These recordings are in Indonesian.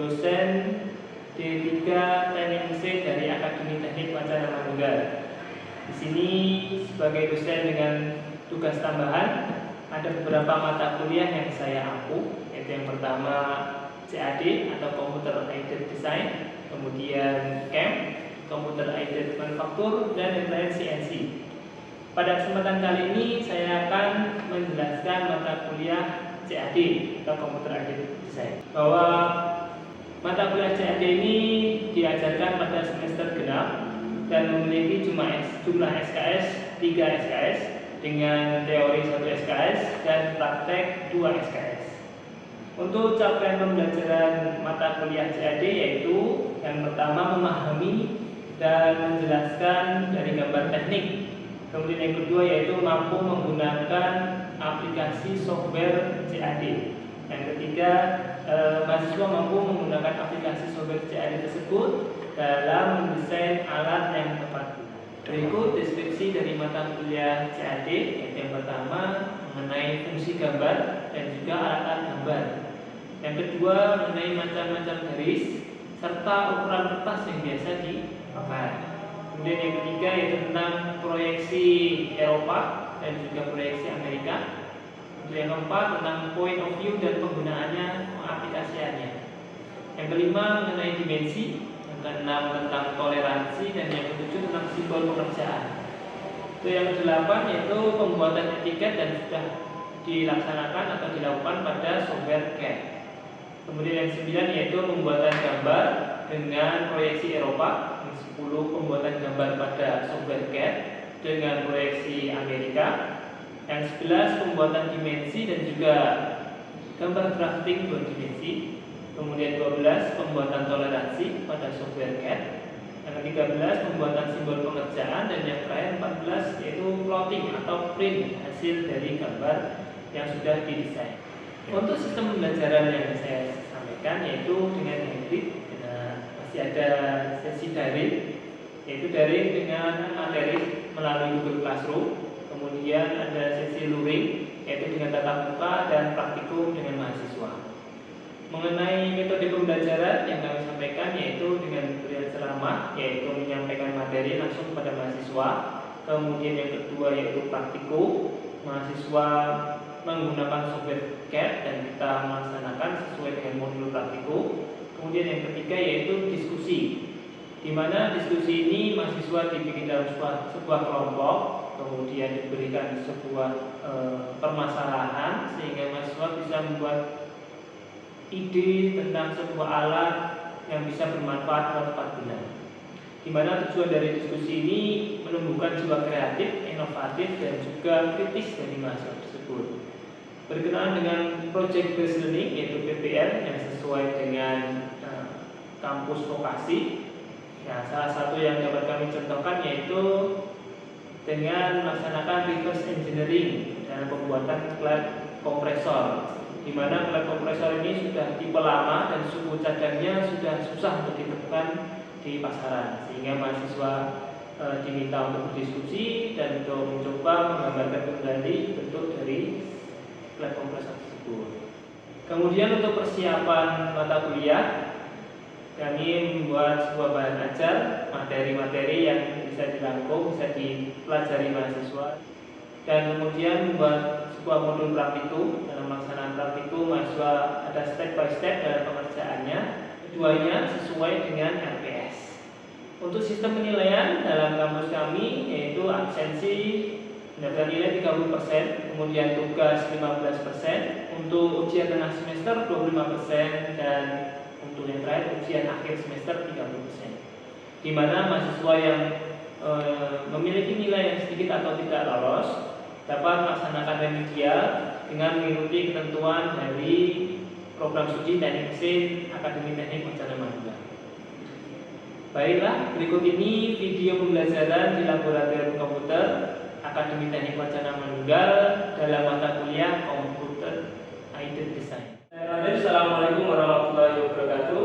dosen D3 Teknik Mesin dari Akademi Teknik Wacana Manunggal. Di sini sebagai dosen dengan tugas tambahan ada beberapa mata kuliah yang saya ampu, yaitu yang pertama CAD atau Computer Aided Design, kemudian CAM, Computer Aided Manufacture, dan yang terakhir CNC. Pada kesempatan kali ini saya akan menjelaskan mata kuliah CAD atau Computer Aided Design. Bahwa mata kuliah CAD ini diajarkan pada semester genap dan memiliki jumlah SKS 3 SKS dengan teori 1 SKS dan praktek 2 SKS. Untuk capaian pembelajaran mata kuliah CAD yaitu yang pertama memahami dan menjelaskan dari gambar teknik. Kemudian yang kedua yaitu mampu menggunakan aplikasi software CAD. Yang ketiga, mahasiswa mampu menggunakan aplikasi software CAD tersebut dalam mendesain alat yang tepat. Berikut deskripsi dari mata kuliah CAD, yaitu yang pertama mengenai fungsi gambar dan juga alat-alat gambar. Yang kedua mengenai macam-macam garis serta ukuran kertas yang biasa dipakai. Kemudian yang ketiga yaitu tentang proyeksi Eropa dan juga proyeksi Amerika. Untuk yang keempat tentang point of view dan penggunaannya, pengaplikasiannya. Yang kelima mengenai dimensi. Yang keenam tentang toleransi, dan yang ketujuh tentang simbol pengerjaan. Itu yang kedelapan yaitu pembuatan etiket dan sudah dilaksanakan atau dilakukan pada software CAD. Kemudian yang 9 yaitu pembuatan gambar dengan proyeksi Eropa. Yang 10 pembuatan gambar pada software CAD dengan proyeksi Amerika. Yang 11 pembuatan dimensi dan juga gambar drafting 2 dimensi. Kemudian 12 pembuatan toleransi pada software CAD. Yang ke-13 pembuatan simbol pengerjaan, dan yang terakhir 14 yaitu plotting atau print hasil dari gambar yang sudah didesain. Untuk sistem pembelajaran yang saya sampaikan yaitu dengan hybrid, masih ada sesi daring, yaitu daring dengan materi melalui Google Classroom. Kemudian ada sesi luring, yaitu dengan tatap muka dan praktikum dengan mahasiswa. Mengenai metode pembelajaran yang kami sampaikan yaitu dengan berian ceramah, yaitu menyampaikan materi langsung kepada mahasiswa. Kemudian yang kedua yaitu praktikum, mahasiswa menggunakan software CAD dan kita melaksanakan sesuai dengan modul praktikum. Kemudian yang ketiga yaitu diskusi, di mana diskusi ini mahasiswa dibikin dalam sebuah kelompok, kemudian diberikan sebuah permasalahan sehingga mahasiswa bisa membuat ide tentang sebuah alat yang bisa bermanfaat atau tepat guna. Di mana tujuan dari diskusi ini menumbuhkan jiwa kreatif, inovatif, dan juga kritis dari mahasiswa tersebut. Berkenaan dengan project based learning yaitu PBL yang sesuai dengan kampus vokasi. Nah, salah satu yang dapat kami contohkan yaitu dengan melaksanakan reverse engineering dalam pembuatan klep kompresor, di mana klep kompresor ini sudah tipe lama dan suhu cadangnya sudah susah untuk ditemukan di pasaran, sehingga mahasiswa diminta untuk berdiskusi dan untuk mencoba menggambarkan kembali bentuk dari klep kompresor tersebut. Kemudian untuk persiapan mata kuliah, kami membuat sebuah bahan ajar, materi-materi yang bisa dirangkum, bisa dipelajari mahasiswa, dan kemudian membuat sebuah modul praktikum. Dalam pelaksanaan praktikum mahasiswa ada step by step dalam pengerjaannya, keduanya sesuai dengan RPS. Untuk sistem penilaian dalam kampus kami yaitu absensi mendapat nilai 30%, kemudian tugas 15%, untuk ujian tengah semester 25%, dan untuk yang terakhir ujian akhir semester 30%. Di mana mahasiswa yang memiliki nilai yang sedikit atau tidak lolos dapat melaksanakan remedial dengan mengikuti ketentuan dari program studi Teknik Mesin Akademi Teknik Wacana Manunggal. Baiklah, berikut ini video pembelajaran di laboratorium komputer Akademi Teknik Wacana Manunggal dalam mata kuliah Computer Aided Design. Assalamualaikum warahmatullahi wabarakatuh.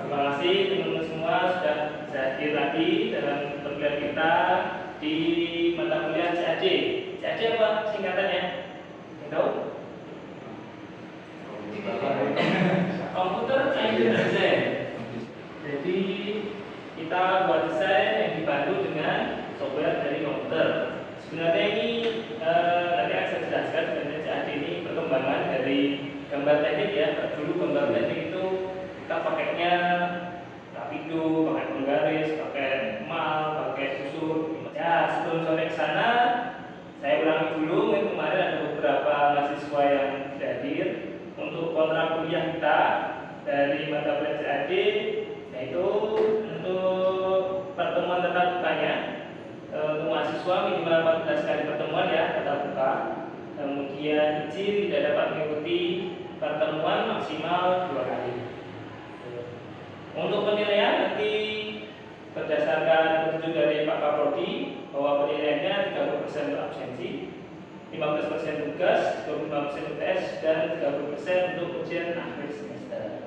Terima kasih teman-teman semua sudah bisa hadir lagi dalam perkuliahan kita di mata kuliah CAD. CAD apa singkatannya? Tahu? Komputer science design. Jadi kita buat desain yang dibantu dengan software dari komputer. Sebenarnya ini nanti akan saya jelaskan. Sebenarnya CAD ini perkembangan dari gambar teknik ya. Dulu gambar teknik itu kita pakainya rapido, pakai penggaris, pakai mal, pakai susur. Ya sebelum sampai ke sana, saya ulangi dulu. Kemarin ada beberapa mahasiswa yang hadir untuk kontrak kuliah kita dari mata kuliah CAD, yaitu untuk pertemuan tatap mukanya untuk mahasiswa minimal 14 kali pertemuan ya tatap muka. Kemudian izin tidak dapat mengikuti pertemuan maksimal 2 kali. Untuk penilaian nanti berdasarkan petunjuk dari Pak Kaprodi bahwa penilaiannya 30% untuk absensi, 15% tugas, 25% UTS, dan 30% untuk ujian akhir semester.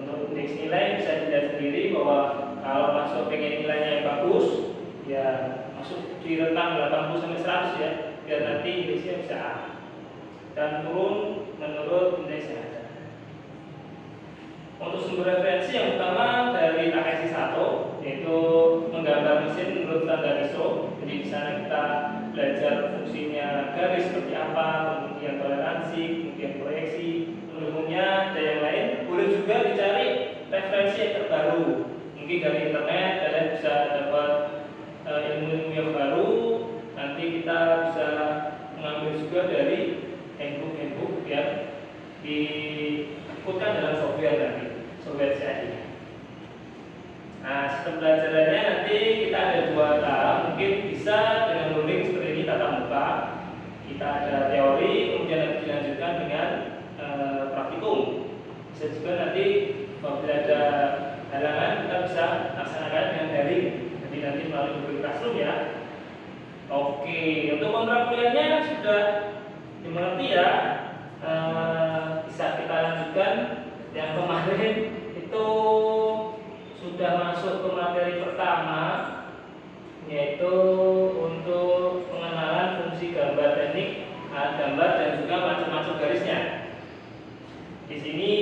Untuk indeks nilai bisa dilihat sendiri bahwa kalau masuk pengen nilainya yang bagus, ya masuk di rentang 80-100 ya, biar nanti indeksnya bisa A. Dan turun menurut indeks yang ada. Untuk sumber referensi yang utama dari AKSI 1 yaitu menggambar mesin menurut standar ISO. Jadi di sana kita belajar fungsinya garis seperti apa, kemudian toleransi, kemudian proyeksi, umumnya dan yang lain. Boleh juga dicari referensi yang terbaru. Mungkin dari internet kalian bisa dapat ilmu-ilmu yang baru. Nanti kita bisa mengambil juga dari handbook yang diikutkan dalam software nanti, software CAD. Nah, sistem pelajarannya nanti kita ada 2 tahap. Mungkin bisa dengan luring seperti ini tatap muka. Kita ada teori, kemudian nanti dilanjutkan dengan praktikum. Bisa juga nanti apabila ada halangan kita bisa laksanakan dengan daring. Jadi nanti melalui Google Classroom ya. Oke, untuk kontrak kuliahnya sudah dimengerti ya. Bisa kita lanjutkan. Yang kemarin itu sudah masuk ke materi pertama, yaitu untuk pengenalan fungsi gambar teknik, alat gambar dan juga macam-macam garisnya. Di sini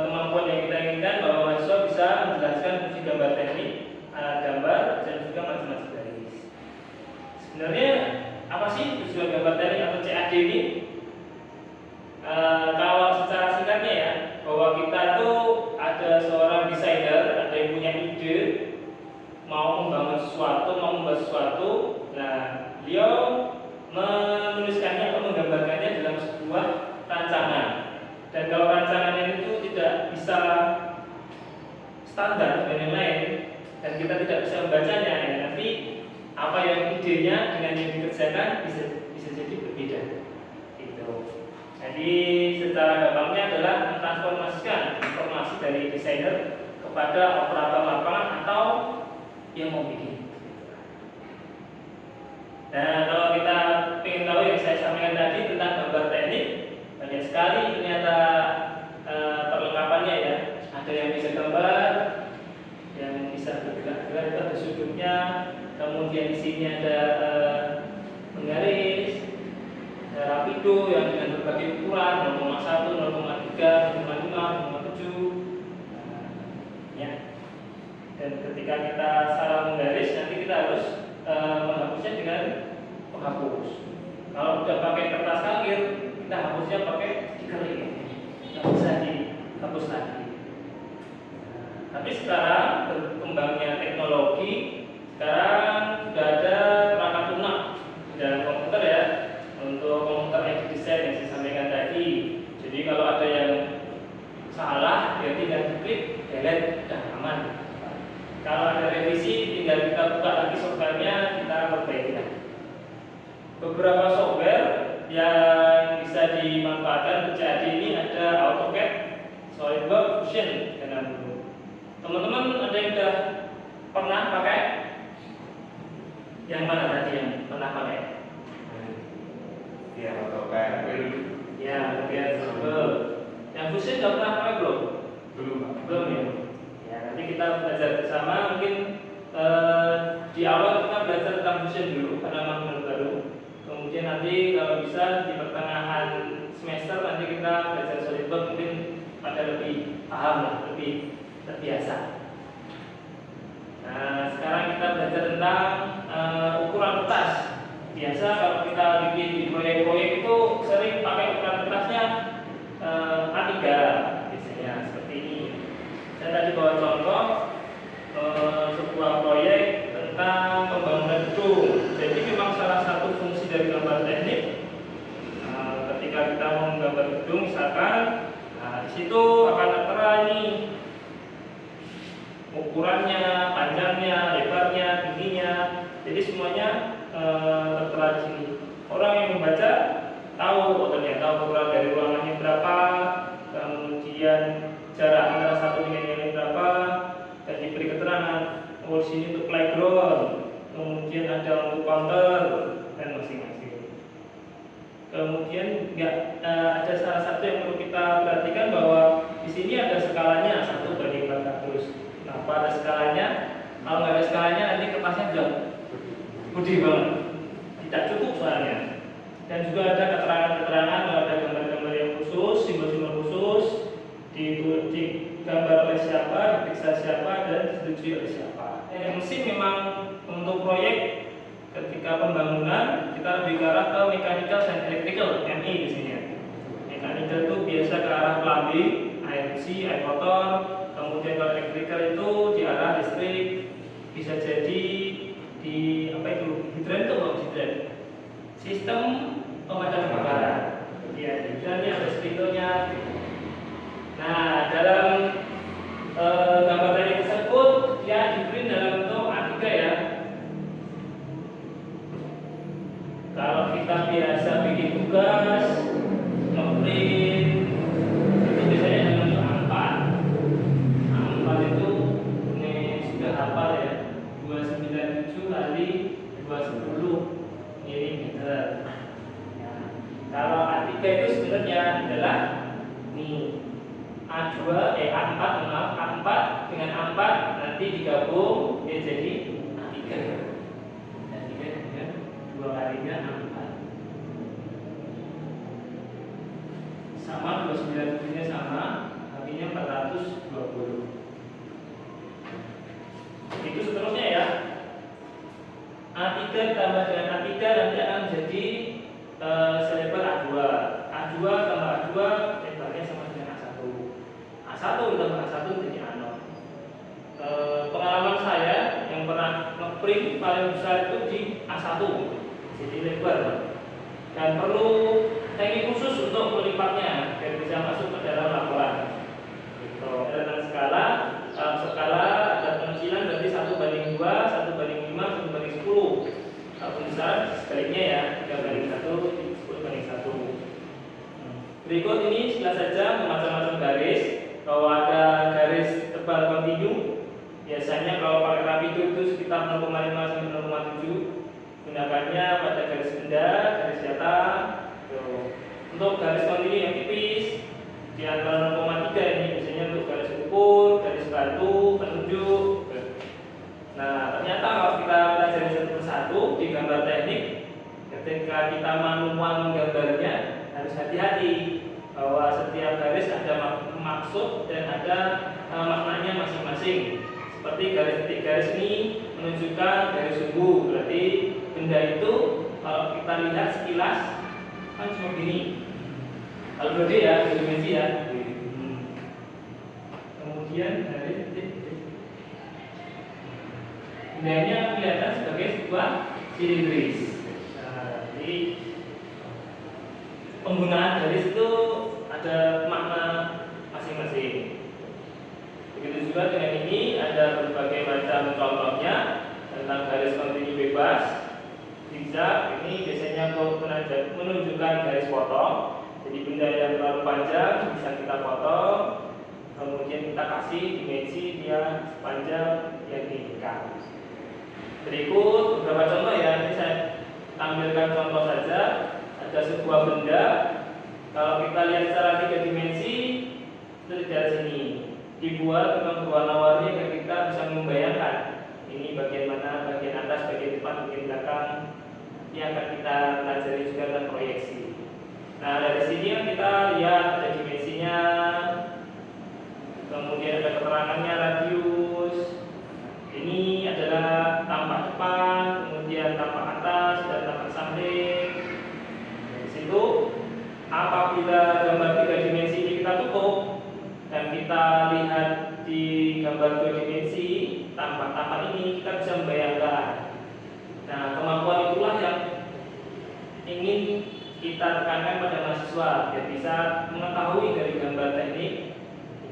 kemampuan yang kita inginkan bahwa mahasiswa bisa menjelaskan fungsi gambar teknik, alat gambar dan juga macam-macam garis. Sebenarnya apa sih tujuan gambar teknik atau CAD ini? Kalau secara singkatnya ya, bahwa kita tuh ada seorang desainer, ada yang punya ide, mau membangun sesuatu, mau membuat sesuatu. Nah, beliau menuliskannya atau menggambarkannya dalam sebuah rancangan. Dan kalau rancangannya itu tidak bisa standar dengan yang lain, dan kita tidak bisa membacanya, ya, nanti apa yang idenya dengan yang dikerjakan bisa jadi berbeda. Gitu. Jadi secara gampangnya adalah mentransformasikan informasi dari desainer kepada operator lapangan atau yang mau bikin. Nah, kalau kita ingin tahu yang saya sampaikan tadi tentang gambar teknik, banyak sekali ternyata perlengkapannya ya. Ada yang bisa gambar, yang bisa bergerak-gerak, ada sudutnya, kemudian di sini ada penggaris, ada rapido yang dengan berbagai ukuran 0,1, 0,3, 0,5, 0,7. Ya. Dan ketika kita salah menggaris, nanti kita harus menghapusnya dengan penghapus. Kalau sudah pakai kertas kangkir, kita hapusnya pakai stiker ini, nggak bisa dihapus lagi. Tapi sekarang berkembangnya teknologi, sekarang sudah ada perangkat lunak di dalam komputer ya, untuk komputer edit design yang saya sampaikan tadi. Jadi kalau ada yang salah, ya tinggal diklik, delete, sudah aman. Kalau ada revisi, tinggal kita buka lagi softwarenya, kita perbaiki lagi. Beberapa software yang bisa dimanfaatkan untuk CAD ini ada AutoCAD, SolidWorks, Fusion, dan lain-lain. Teman-teman ada yang sudah pernah pakai? Yang mana tadi yang pernah pakai? Ya, AutoCAD. Ya, AutoCAD, SolidWorks. Yang Fusion sudah pernah pakai belum? Belum, Pak. Belum ya. Ya, nanti kita belajar bersama. Mungkin di awal kita belajar tentang Fusion dulu karena memang baru. Kemudian nanti kalau bisa di pertengahan semester nanti lah, lebih terbiasa. Nah, sekarang kita belajar tentang ukuran kertas. Biasa kalau kita bikin di proyek-proyek itu sering pakai ukuran kertasnya A3 biasanya seperti ini. Saya tadi bawa contoh sebuah proyek tentang pembangunan gedung. Jadi memang salah satu fungsi dari gambar teknik ketika kita mau menggambar gedung misalkan, di situ akan tertera ini ukurannya, panjangnya, lebarnya, tingginya. Jadi semuanya tertera di sini. Orang yang membaca tahu, oh ternyata ukuran dari ruangannya berapa, kemudian jarak antara satu dengan yang lain berapa, dan diberi keterangan. Oh, sini untuk playground, kemudian ada untuk counter dan masing-masing. Kemudian ada salah satu yang perlu kita perhatikan bahwa di sini ada skalanya 1:400. Kenapa ada skalanya? Kalau nggak ada skalanya nanti kertasnya jauh gede banget, tidak cukup soalnya. Dan juga ada keterangan-keterangan, ada gambar-gambar yang khusus, simbol-simbol khusus, digambar oleh siapa, diperiksa siapa, dan disetujui oleh siapa. Mesin memang untuk proyek ketika pembangunan kita lebih ke arah ke mechanical dan electrical, ME di sini. Mechanical itu biasa ke arah plumbing, air bersih, air kotor. Kemudian kalau electrical itu di arah listrik, bisa jadi di apa itu hidran itu hidran, sistem pemadam kebakaran. Ya, hidrannya ada sprinklnya. Nah, dalam gambar tadi tersebut dia diberi dalam bentuk A3 ya. Kalau kita biasa bikin tugas, ngeprint, itu biasanya dalam bentuk A4. A4 itu ini sudah hafal ya, 297 kali 210 mm. Nah, kalau A3 itu sebenarnya adalah nih A4 maaf, A4 dengan A4 nanti digabung dia jadi A3. Dan dengan 2 kalinya A4 sama 297 nya sama, artinya 420. Itu seterusnya ya. A3 ditambah dengan A3 nanti akan menjadi selebar A2. A2 tambah A2 lebarnya sama dengan A1. A1 ditambah A1 menjadi A0. Pengalaman saya yang pernah ngeprint paling besar itu di A1, jadi lebar. Dan perlu teknik khusus untuk melipatnya biar bisa masuk ke dalam laporan. Dengan skala, skala ada pengusilan berarti 1:2, 1:5, 1:10. Kalau besar sebaliknya ya 3:1, 10:1. Berikut ini sekilas saja macam-macam garis. Bahwa ada garis tebal kontinu. Biasanya kalau pakai rapido itu sekitar 0,5 sampai 0,7. Gunakannya pada garis benda, garis data. Untuk garis kontinu yang tipis di antara 0,3 ini biasanya untuk garis ukur, garis batu, penunjuk. Nah, ternyata kalau kita pelajari satu persatu di gambar teknik, ketika kita manual menggambarnya harus hati-hati bahwa setiap garis ada maksud dan ada maknanya masing-masing. Seperti garis titik garis ini menunjukkan garis sumbu, berarti benda itu kalau kita lihat sekilas kan seperti ini. Kalau 2D ya, dimensi ya. Kemudian garis titik bendanya kelihatan sebagai sebuah silindris. Nah, jadi penggunaan garis itu ada makna masing-masing. Begitu juga dengan ini ada berbagai macam contohnya tentang garis kontinu bebas. Zigzag ini biasanya untuk menunjukkan garis potong. Jadi benda yang terlalu panjang bisa kita potong, kemudian kita kasih dimensi dia sepanjang yang diinginkan. Berikut beberapa contoh ya. Ini saya tampilkan contoh saja. Ada sebuah benda. Kalau kita lihat secara 3 dimensi itu dari sini dibuat memang berwarna-warni agar kita bisa membayangkan ini bagian mana, bagian atas, bagian depan, bagian belakang. Ini akan kita pelajari juga dalam proyeksi. Nah, dari sini kita lihat ada dimensinya, kemudian keterangannya radius. Ini adalah tampak depan, kemudian tampak atas dan tampak samping. Di situ apabila gambar 3 dimensi ini kita tutup dan kita lihat di gambar 2 dimensi tampak ini, kita bisa membayangkan. Nah, kemampuan itulah yang ingin kita tekankan pada mahasiswa biar bisa mengetahui dari gambar teknik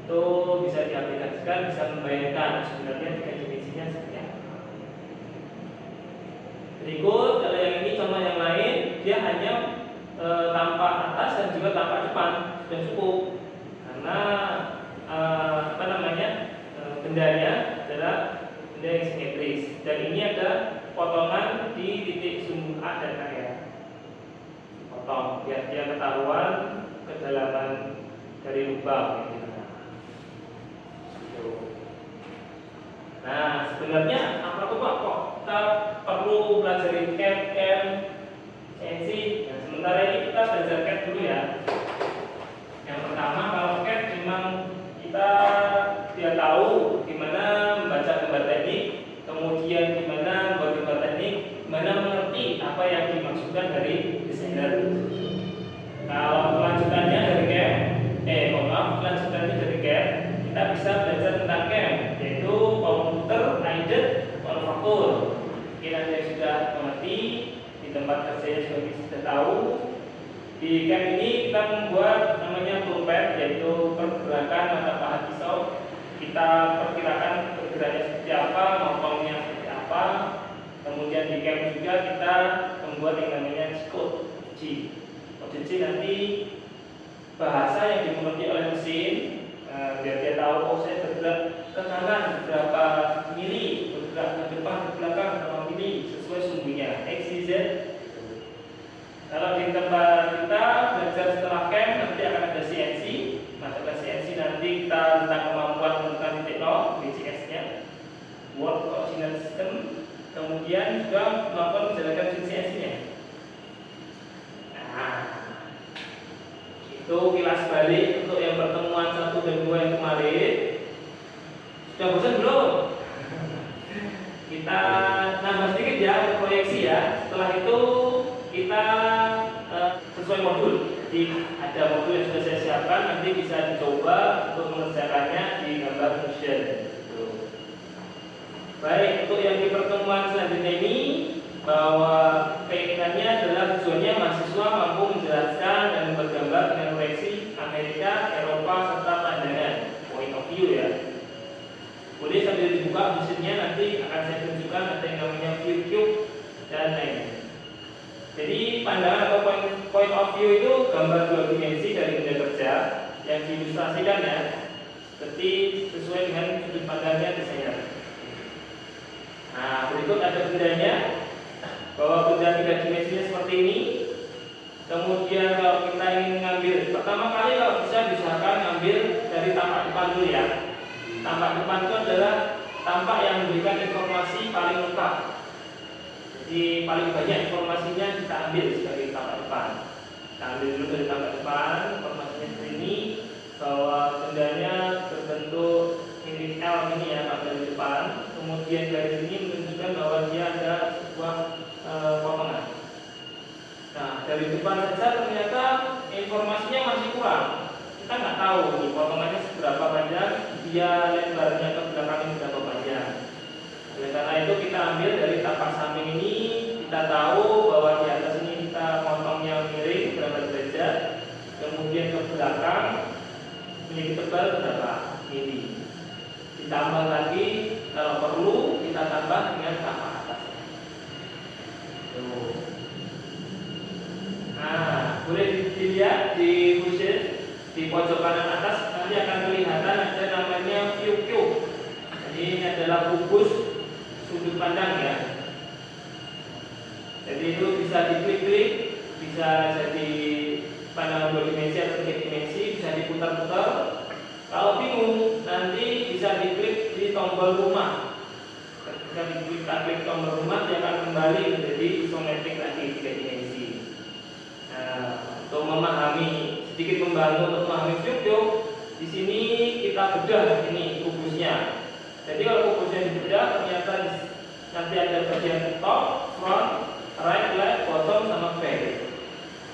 itu bisa diaplikasikan, bisa membayangkan sebenarnya 3 dimensinya seperti apa. Berikut kalau yang ini contoh yang lain, dia hanya tampak atas dan juga tampak depan sudah cukup karena bendanya adalah benda yang simetris dan ini ada potongan di titik sumbu A dan A ya. Potong biar dia ketahuan kedalaman dari lubang gitu. Nah, sebenarnya apa tuh Pak kok kita perlu belajar CAD, CNC? Nah, sementara ini kita belajar CAD dulu ya. Yang pertama kalau CAD memang kita dia tahu gimana membaca gambar teknik, kemudian gimana membuat gambar teknik, gimana mengerti apa yang dimaksudkan dari desainer. Kalau kelanjutannya dari CAD, kelanjutannya dari CAD, kita bisa belajar tentang CAM, yaitu Computer Aided Manufacture. Mungkin Anda sudah mengerti, di tempat kerjanya sudah tahu. Di CAM ini kita membuat namanya blueprint, yaitu pergerakan mata pahat pisau. Kita perkirakan pergerakannya seperti apa, motongnya seperti apa. Kemudian di CAM juga kita membuat yang namanya code G. Code G nanti bahasa yang dimengerti oleh mesin, biar dia tahu oh saya bergerak ke kanan berapa mili, bergerak ke depan ke belakang berapa mili sesuai sumbunya X, Y, Z. Kalau di tempat kita belajar setelah CAM nanti akan ada CNC. Masuk ke CNC nanti kita tentang kemampuan menentukan titik nol, BCS-nya, World Coordinate System. Kemudian juga kemampuan menjalankan CNC-nya. Nah, itu kilas balik untuk yang pertemuan 1 dan 2 yang kemarin. Sudah bosan belum? Kita nambah sedikit ya proyeksi ya. Setelah itu kita sesuai modul. Jadi ada modul yang sudah saya siapkan, nanti bisa dicoba untuk mengerjakannya di gambar Fusion. Baik, untuk yang di pertemuan selanjutnya ini, bahwa keinginannya adalah tujuannya mahasiswa mampu menjelaskan dan bergambar dengan proyeksi Amerika, Eropa, serta pandangan point of view ya. Boleh sambil dibuka mesinnya, nanti akan saya tunjukkan ada yang namanya view cube dan lainnya. Jadi pandangan atau point of view itu gambar 2 dimensi dari benda kerja yang diilustrasikan ya, seperti sesuai dengan sudut pandangnya desainer. Nah, berikut ada bendanya, bahwa benda 3 dimensinya seperti ini. Kemudian kalau kita ingin mengambil, pertama kali kalau bisa diusahakan ngambil dari tampak depan dulu ya. Tampak depan itu adalah tampak yang memberikan informasi paling lengkap. Jadi paling banyak informasinya kita ambil sebagai tampak depan. Kita ambil dulu dari tampak depan, informasinya seperti ini, bahwa bendanya berbentuk mirip L ini ya, dari depan. Kemudian garis ini menunjukkan bahwa dia ada sebuah potongan. Nah, dari depan saja ternyata informasinya masih kurang. Kita nggak tahu nih potongannya seberapa panjang, dia lebarnya ke belakang ini berapa panjang. Oleh karena itu kita ambil dari tapak samping ini, kita tahu bahwa di atas ini kita potongnya miring berapa derajat, kemudian ke belakang miring tebal berapa mili. Ditambah lagi kalau perlu kita tambah dengan tapak atas. Nah, boleh dilihat di Fusion di pojok kanan atas nanti akan kelihatan ada namanya view cube. Jadi ini adalah kubus sudut pandang ya. Jadi itu bisa diklik-klik, bisa jadi pandangan 2 dimensi atau 3 dimensi, bisa diputar-putar. Kalau bingung nanti bisa diklik di tombol rumah. Ketika kita klik tombol rumah dia akan kembali menjadi isometrik lagi 3 dimensi. Nah, untuk memahami sedikit membantu untuk memahami view cube, Di sini kita bedah ini kubusnya. Jadi kalau kubusnya dibedah ternyata nanti ada bagian top, front, right, left, bottom, sama back.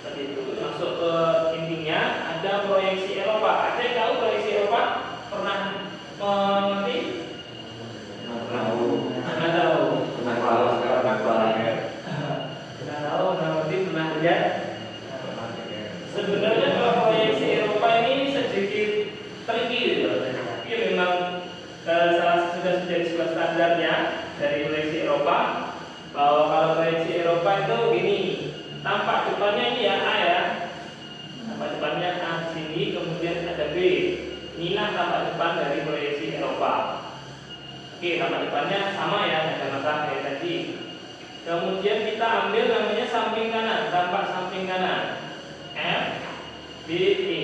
Seperti itu. Masuk ke intinya ada proyeksi Eropa. Ada yang tahu proyeksi Eropa? Pernah mengerti? Pernah tahu. Pernah lihat. Sebenarnya kalau proyeksi Eropa ini sedikit tricky gitu. Tapi memang sudah menjadi sebuah standarnya dari proyeksi Eropa, bahwa kalau proyeksi Eropa itu gini, tampak depannya ini ya A ya, tampak depannya A di sini, kemudian ada B. Inilah tampak depan dari proyeksi Eropa. Oke, tampak depannya sama ya, ada masalah kayak tadi. Kemudian kita ambil namanya samping kanan, tampak samping kanan F, B, E.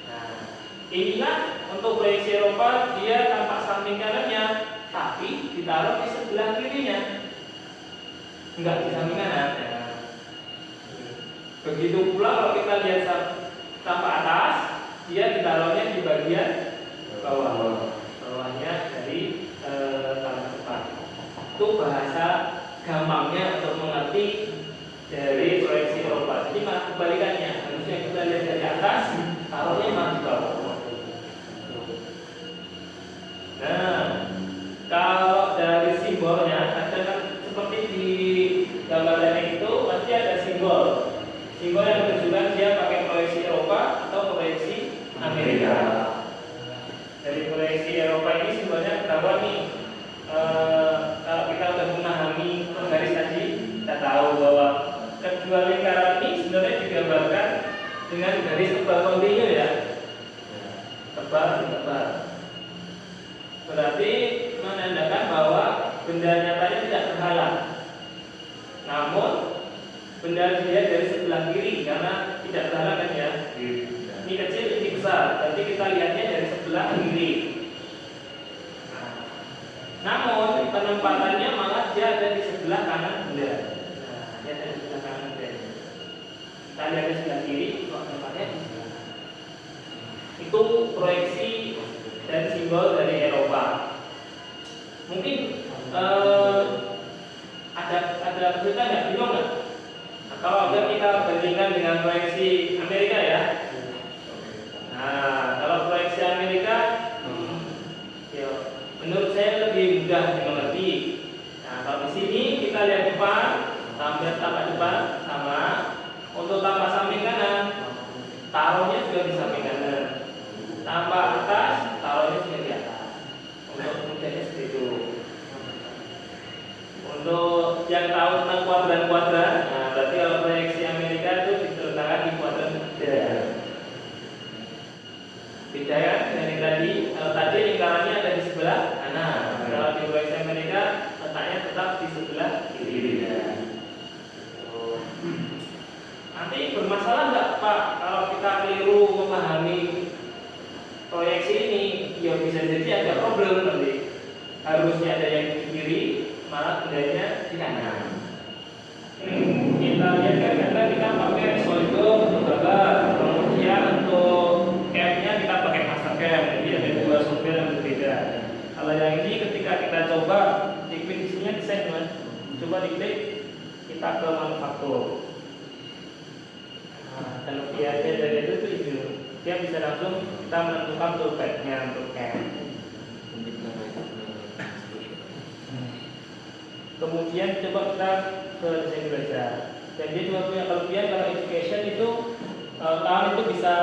Nah, inilah untuk proyeksi Eropa, dia tampak samping kanannya, tapi ditaruh di sebelah kirinya, enggak di samping kanan. Nah, begitu pula kalau kita lihat tampak atas, dia ditaruhnya di bagian bawahnya dari tampak depan. Itu bahasa gampangnya untuk mengerti dari proyeksi Eropa. Jadi malah kebalikannya, harusnya kita lihat dari atas, taruhnya malah di bawah. Nah, kalau dari simbolnya ada kan seperti di gambar itu pasti ada simbol yang menunjukkan dia pakai proyeksi Eropa atau proyeksi Amerika. Dari proyeksi Eropa ini simbolnya ketahuan nih. Kalau kita sudah memahami garis tadi, kita tahu bahwa kedua lingkaran ini sebenarnya digambarkan dengan garis tebal kontinu ya, tebal. Berarti menandakan bahwa benda nyatanya tidak terhalang. Namun benda dilihat dari sebelah kiri karena tidak terhalang kan ya. Ini kecil, ini besar. Berarti kita lihatnya dari sebelah kiri. Namun penempatannya malah dia ada di sebelah kanan benda. Dia ada di sebelah kanan benda. Kita lihat di sebelah kiri, tempatnya di sebelah kanan. Itu proyeksi dan simbol dari Eropa. Mungkin ada kesulitan nggak, bingung nggak? Nah, kalau kita bandingkan dengan proyeksi Amerika ya. Nah, kalau proyeksi Amerika, menurut saya lebih mudah dimengerti. Nah, kalau di sini kita lihat depan, tampak depan sama. Untuk tampak samping kanan, taruhnya juga di samping kanan. Tampak atas, taruhnya juga di atas. Untuk mudahnya seperti itu. Untuk yang tahu tentang kuadran-kuadran, nah berarti kalau proyeksi Amerika itu diletakkan di kuadran beda. Beda ya dengan yang tadi. Kalau tadi lingkarannya ada di sebelah kanan. Kalau di proyeksi Amerika letaknya tetap di sebelah kiri. Nanti bermasalah nggak Pak kalau kita keliru memahami proyeksi ini? Ya bisa jadi ada problem nanti. Harusnya ada yang di kiri, malah bendanya di kanan. Kita lihat kan karena kita pakai SolidWorks untuk gambar, kemudian untuk CAM-nya kita pakai Mastercam, jadi ada dua software yang berbeda. Kalau yang ini ketika kita coba diklik di sini desain mas, coba diklik kita ke manufaktur. Nah, kelebihannya dari itu dia bisa langsung kita menentukan toolpath-nya untuk CAM. Kemudian coba kita ke desain belajar. Dan dia juga punya kelebihan kalau education itu tahun itu bisa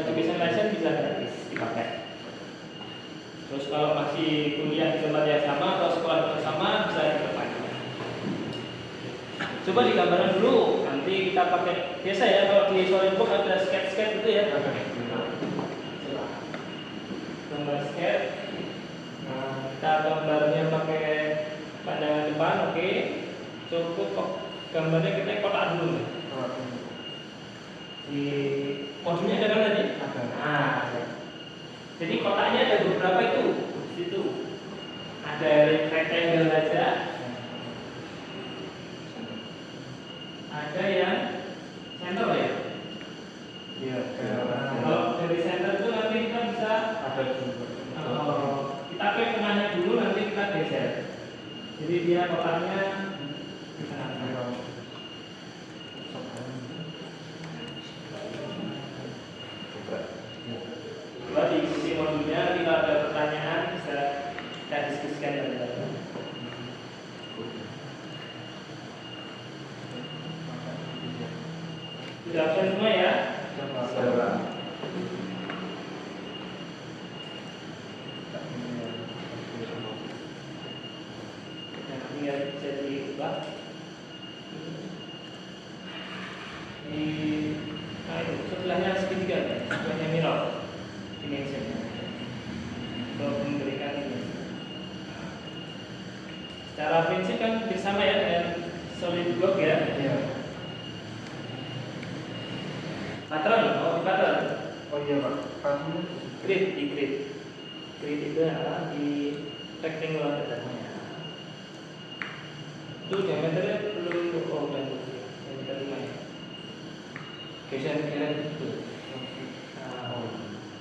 education license bisa gratis dipakai. Terus kalau masih kuliah di tempat yang sama atau sekolah yang sama bisa dipakai. Coba digambarkan dulu, nanti kita pakai biasa ya kalau di SolidWorks ada sketch itu ya. Gambar sketch. Nah, kita gambarnya pakai pandangan depan, oke. Cukup kok gambarnya kita kotak dulu. Di modulnya ada kan tadi? Ada. Nah, jadi kotaknya ada beberapa itu. Di situ ada rectangle aja. Ada yang center ya. Iya. Kalau Kita ke tengahnya dulu, nanti kita geser. Jadi dia kotaknya di tengah-tengah. Coba diikuti modulnya, bila ada pertanyaan bisa kita diskusikan bareng-bareng. Sudah absen semua ya? Sudah. Tinggal bisa diubah. Nah itu sebelahnya segitiga, sebelahnya mirror dimensionnya untuk memberikan ini. Secara prinsip kan bersama ya dengan SolidWorks ya. Patron, di patron. Oh iya Pak, patron Grid itu adalah di rectangular datanya. Itu diameternya belum udah diameter 5 ya. Geser itu.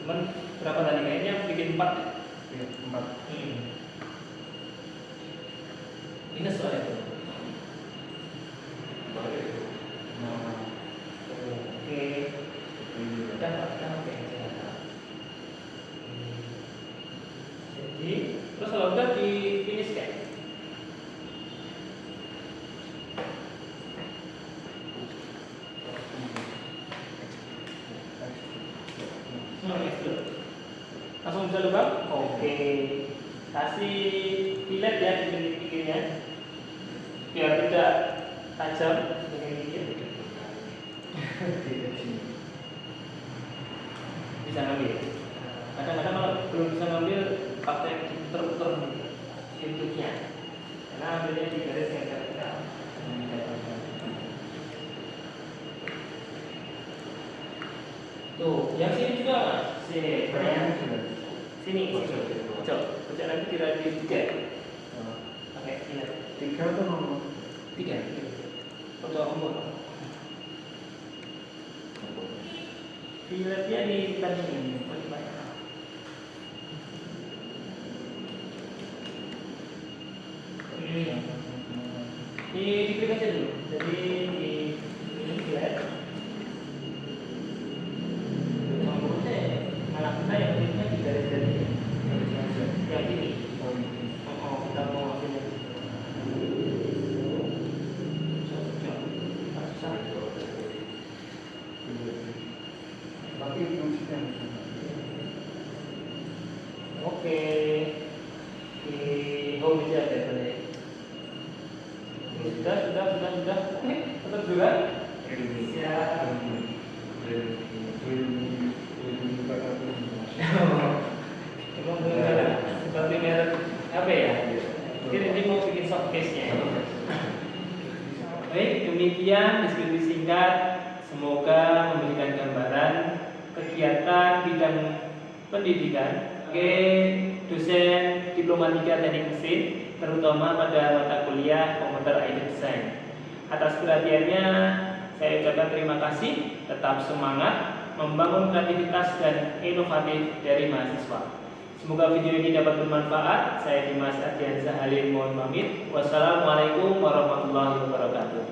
Cuman berapa tadi kayaknya bikin 4 ya? Iya, 4. Minus soalnya itu. Oke. Udah oke. Jadi terus kalau udah di finish kan? Langsung bisa lubang? Oke. Kasih filet ya di pinggirnya biar tidak tajam dengan gigi. Bisa ngambil. Kadang-kadang kalau belum bisa ngambil pakai puter-puter pintunya. Karena ambilnya di garis yang vertikal. Tuh, yang sini juga mas. Sini, sini. Pojok nanti kira di 3. Pakai filet. 3 atau nomor? 3. Pojok umur. Filetnya di depan sini. Diklik aja dulu. Jadi di ini filet. Anak kita yang kliknya di garis-garis yang ini. Kita mau ambil yang Tapi fungsinya oke. Di home aja deh. Sudah. Tetap juga. Ya. Emang benar seperti merek apa ya? Mungkin ini mau bikin soft case-nya. Baik, demikian diskusi singkat. Semoga memberikan gambaran kegiatan bidang pendidikan dosen Diplomatika Teknik Mesin, terutama pada mata kuliah Computer Aided Design. Atas perhatiannya saya ucapkan terima kasih. Tetap semangat membangun kreativitas dan inovatif dari mahasiswa. Semoga video ini dapat bermanfaat. Saya Dimas Ardiansyah Halim mohon pamit. Wassalamualaikum warahmatullahi wabarakatuh.